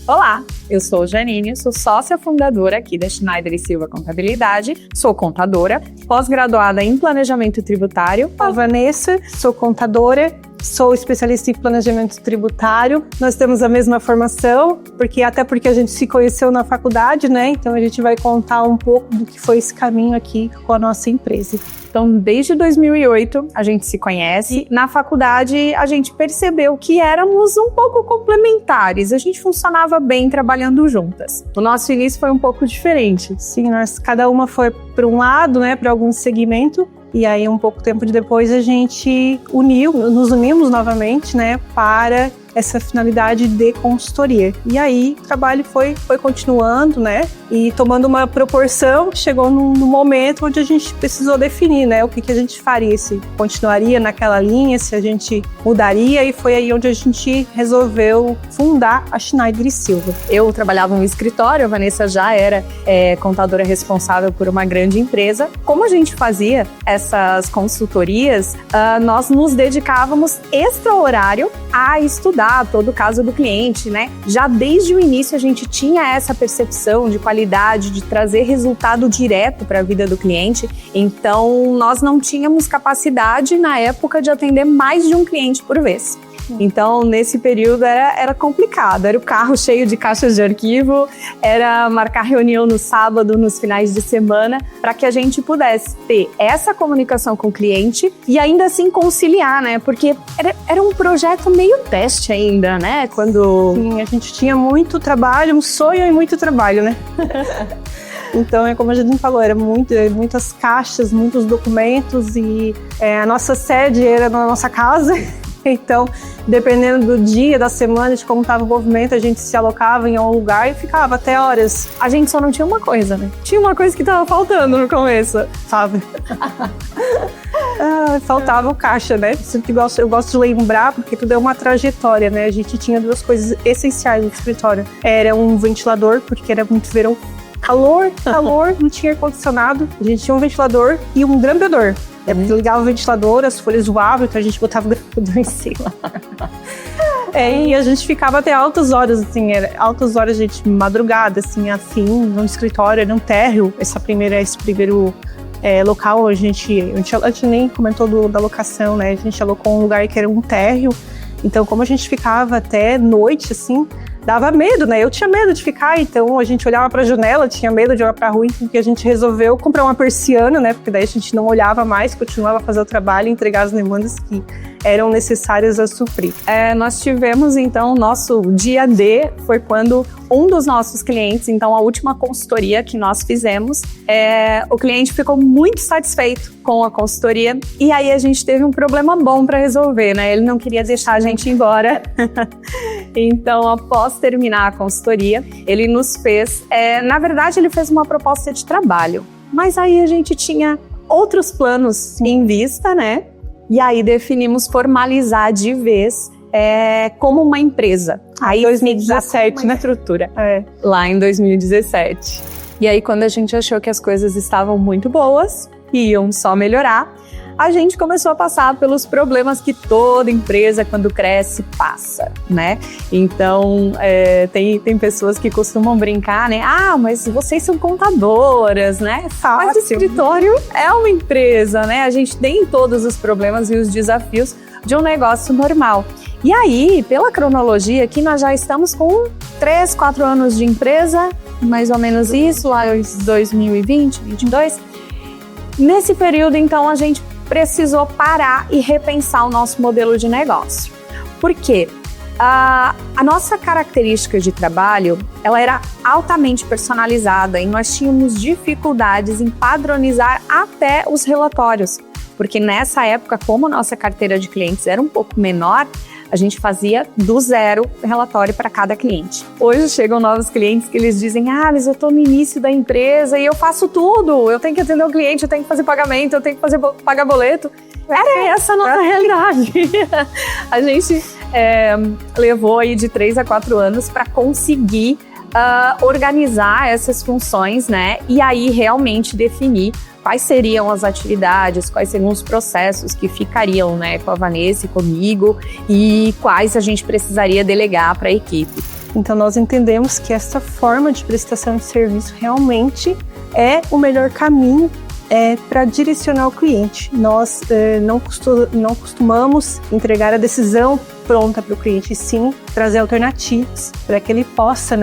Olá, eu sou Janine, sou sócia fundadora aqui da Schneider e Silva Contabilidade, sou contadora, pós-graduada em planejamento tributário. A Vanessa, sou contadora, sou especialista em planejamento tributário. Nós temos a mesma formação, porque a gente se conheceu na faculdade, né? Então a gente vai contar um pouco do que foi esse caminho aqui com a nossa empresa. Então, desde 2008, a gente se conhece. Na faculdade, a gente percebeu que éramos um pouco complementares. A gente funcionava bem trabalhando juntas. O nosso início foi um pouco diferente. Sim, cada uma foi para um lado, né, para algum segmento. E aí, um pouco tempo depois, a gente nos unimos novamente, né, para essa finalidade de consultoria. E aí, o trabalho foi continuando, né, e tomando uma proporção, chegou num momento onde a gente precisou definir, né, o que a gente faria, se continuaria naquela linha, se a gente mudaria, e foi aí onde a gente resolveu fundar a Schneider e Silva. Eu trabalhava no escritório, a Vanessa já era contadora responsável por uma grande empresa. Como a gente fazia essas consultorias, nós nos dedicávamos extra horário a estudar todo o caso do cliente, né? Já desde o início a gente tinha essa percepção de qualidade, de trazer resultado direto para a vida do cliente. Então, nós não tínhamos capacidade na época de atender mais de um cliente por vez. Então, nesse período era complicado, era o carro cheio de caixas de arquivo, era marcar reunião no sábado, nos finais de semana, para que a gente pudesse ter essa comunicação com o cliente e ainda assim conciliar, né? Porque era um projeto meio teste ainda, né? Sim, a gente tinha muito trabalho, um sonho e muito trabalho, né? Então, como a gente falou, muitas caixas, muitos documentos e a nossa sede era na nossa casa. Então, dependendo do dia, da semana, de como estava o movimento, a gente se alocava em um lugar e ficava até horas. A gente só não tinha uma coisa, né? Tinha uma coisa que estava faltando no começo, sabe? Faltava o caixa, né? Eu gosto de lembrar, porque tudo é uma trajetória, né? A gente tinha duas coisas essenciais no escritório. Era um ventilador, porque era muito verão. Calor, não tinha ar-condicionado. A gente tinha um ventilador e um grampeador. Ligava o ventilador, as folhas voavam, então a gente botava o grampeador em cima. E a gente ficava até altas horas, assim, altas horas, gente, madrugada, assim, no escritório, era um térreo, esse primeiro local, a gente nem comentou da locação, né? A gente alocou um lugar que era um térreo, então como a gente ficava até noite, assim, dava medo, né? Eu tinha medo de ficar, então a gente olhava para a janela, tinha medo de olhar para a rua, porque a gente resolveu comprar uma persiana, né? Porque daí a gente não olhava mais, continuava a fazer o trabalho e entregar as demandas que eram necessárias a suprir. Nós tivemos, então, nosso dia D foi quando um dos nossos clientes, então a última consultoria que nós fizemos, o cliente ficou muito satisfeito com a consultoria e aí a gente teve um problema bom para resolver, né? Ele não queria deixar a gente ir embora. Então, após terminar a consultoria, ele nos fez, na verdade, ele fez uma proposta de trabalho, mas aí a gente tinha outros planos em vista, né? E aí definimos formalizar de vez como uma empresa. Aí 2017, né? Estrutura. Lá em 2017. E aí quando a gente achou que as coisas estavam muito boas, iam só melhorar, a gente começou a passar pelos problemas que toda empresa, quando cresce, passa, né? Então, tem pessoas que costumam brincar, né? Mas vocês são contadoras, né? Mas o escritório é uma empresa, né? A gente tem todos os problemas e os desafios de um negócio normal. E aí, pela cronologia aqui, nós já estamos com 3, 4 anos de empresa, mais ou menos isso, lá em 2020, 2022. Nesse período, então, a gente precisou parar e repensar o nosso modelo de negócio. Por quê? A nossa característica de trabalho, ela era altamente personalizada e nós tínhamos dificuldades em padronizar até os relatórios. Porque nessa época, como a nossa carteira de clientes era um pouco menor, a gente fazia do zero relatório para cada cliente. Hoje chegam novos clientes que eles dizem, mas eu estou no início da empresa e eu faço tudo. Eu tenho que atender o cliente, eu tenho que fazer pagamento, eu tenho que pagar boleto. Era essa a nossa realidade. A gente levou aí de 3 a 4 anos para conseguir organizar essas funções, né? E aí realmente definir quais seriam as atividades, quais seriam os processos que ficariam, né, com a Vanessa e comigo e quais a gente precisaria delegar para a equipe. Então nós entendemos que essa forma de prestação de serviço realmente é o melhor caminho para direcionar o cliente. Nós não costumamos entregar a decisão pronta para o cliente, sim trazer alternativas para que ele possa,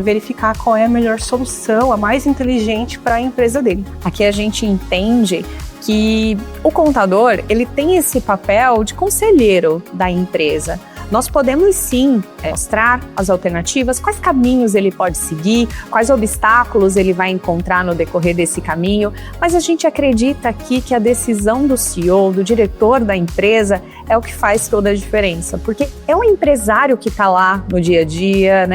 verificar qual é a melhor solução, a mais inteligente para a empresa dele. Aqui a gente entende que o contador, ele tem esse papel de conselheiro da empresa. Nós podemos sim mostrar as alternativas, quais caminhos ele pode seguir, quais obstáculos ele vai encontrar no decorrer desse caminho, mas a gente acredita aqui que a decisão do CEO, do diretor da empresa, é o que faz toda a diferença, porque é um empresário que está lá no dia a dia,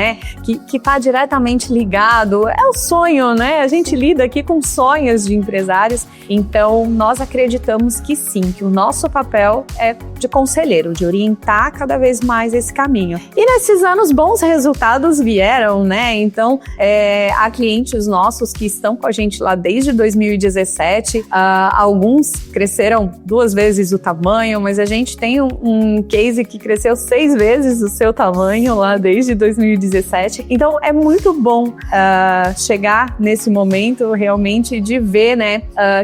que está diretamente ligado, é o sonho, a gente lida aqui com sonhos de empresários, então nós acreditamos que sim, que o nosso papel é de conselheiro, de orientar cada vez mais esse caminho. E nesses anos, bons resultados vieram, Então, há clientes nossos que estão com a gente lá desde 2017, alguns cresceram 2 vezes o tamanho, mas a gente tem um case que cresceu 6 vezes o seu tamanho lá desde 2017. Então, é muito bom chegar nesse momento realmente de ver,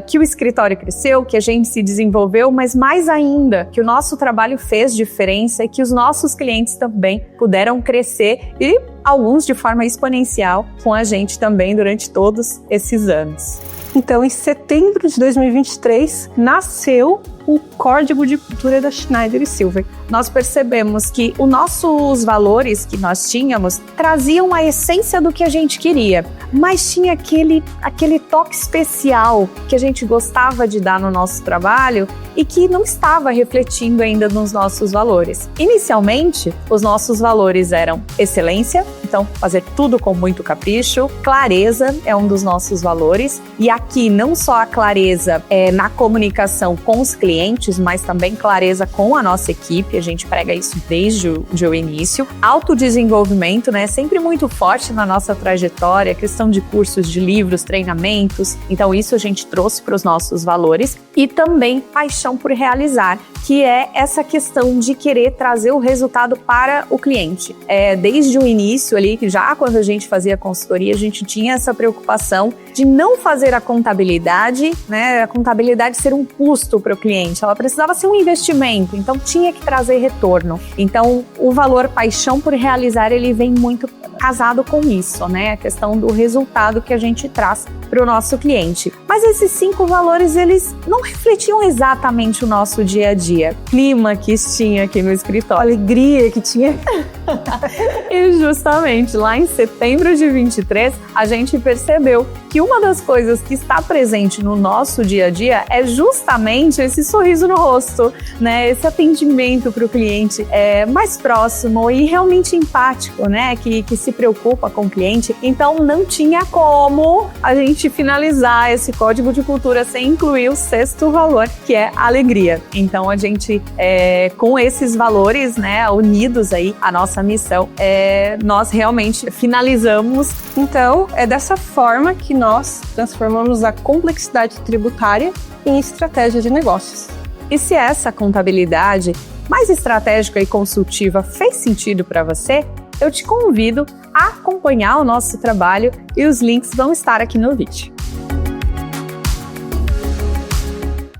que o escritório cresceu, que a gente se desenvolveu, mas mais ainda, que o nosso trabalho fez diferença e que os nossos clientes também puderam crescer e alguns de forma exponencial com a gente também durante todos esses anos. Então, em setembro de 2023, nasceu o Código de Cultura da Schneider Silver. Nós percebemos que os nossos valores que nós tínhamos traziam a essência do que a gente queria, mas tinha aquele toque especial que a gente gostava de dar no nosso trabalho e que não estava refletindo ainda nos nossos valores. Inicialmente, os nossos valores eram excelência, então fazer tudo com muito capricho, clareza é um dos nossos valores, e aqui não só a clareza na comunicação com os clientes, mas também clareza com a nossa equipe, a gente prega isso desde o início. Autodesenvolvimento, sempre muito forte na nossa trajetória, questão de cursos, de livros, treinamentos, então isso a gente trouxe para os nossos valores, e também paixão por realizar, que é essa questão de querer trazer o resultado para o cliente. Desde o início ali, que já quando a gente fazia consultoria, a gente tinha essa preocupação de não fazer a contabilidade, a contabilidade ser um custo para o cliente, ela precisava ser um investimento, então tinha que trazer retorno. Então, o valor paixão por realizar, ele vem muito casado com isso, a questão do resultado que a gente traz para o nosso cliente. Mas esses 5 valores, eles não refletiam exatamente o nosso dia a dia. Clima que tinha aqui no escritório, alegria que tinha. E justamente lá em setembro de 23, a gente percebeu que uma das coisas que está presente no nosso dia a dia é justamente esse sorriso no rosto, esse atendimento para o cliente mais próximo e realmente empático, que se preocupa com o cliente. Então não tinha como a gente finalizar esse código de cultura sem incluir o 6º valor, que é alegria. Então a gente, com esses valores, unidos aí à nossa missão, nós realmente finalizamos. Então é dessa forma que nós transformamos a complexidade tributária em estratégia de negócios. E se essa contabilidade mais estratégica e consultiva fez sentido para você, eu te convido a acompanhar o nosso trabalho e os links vão estar aqui no vídeo.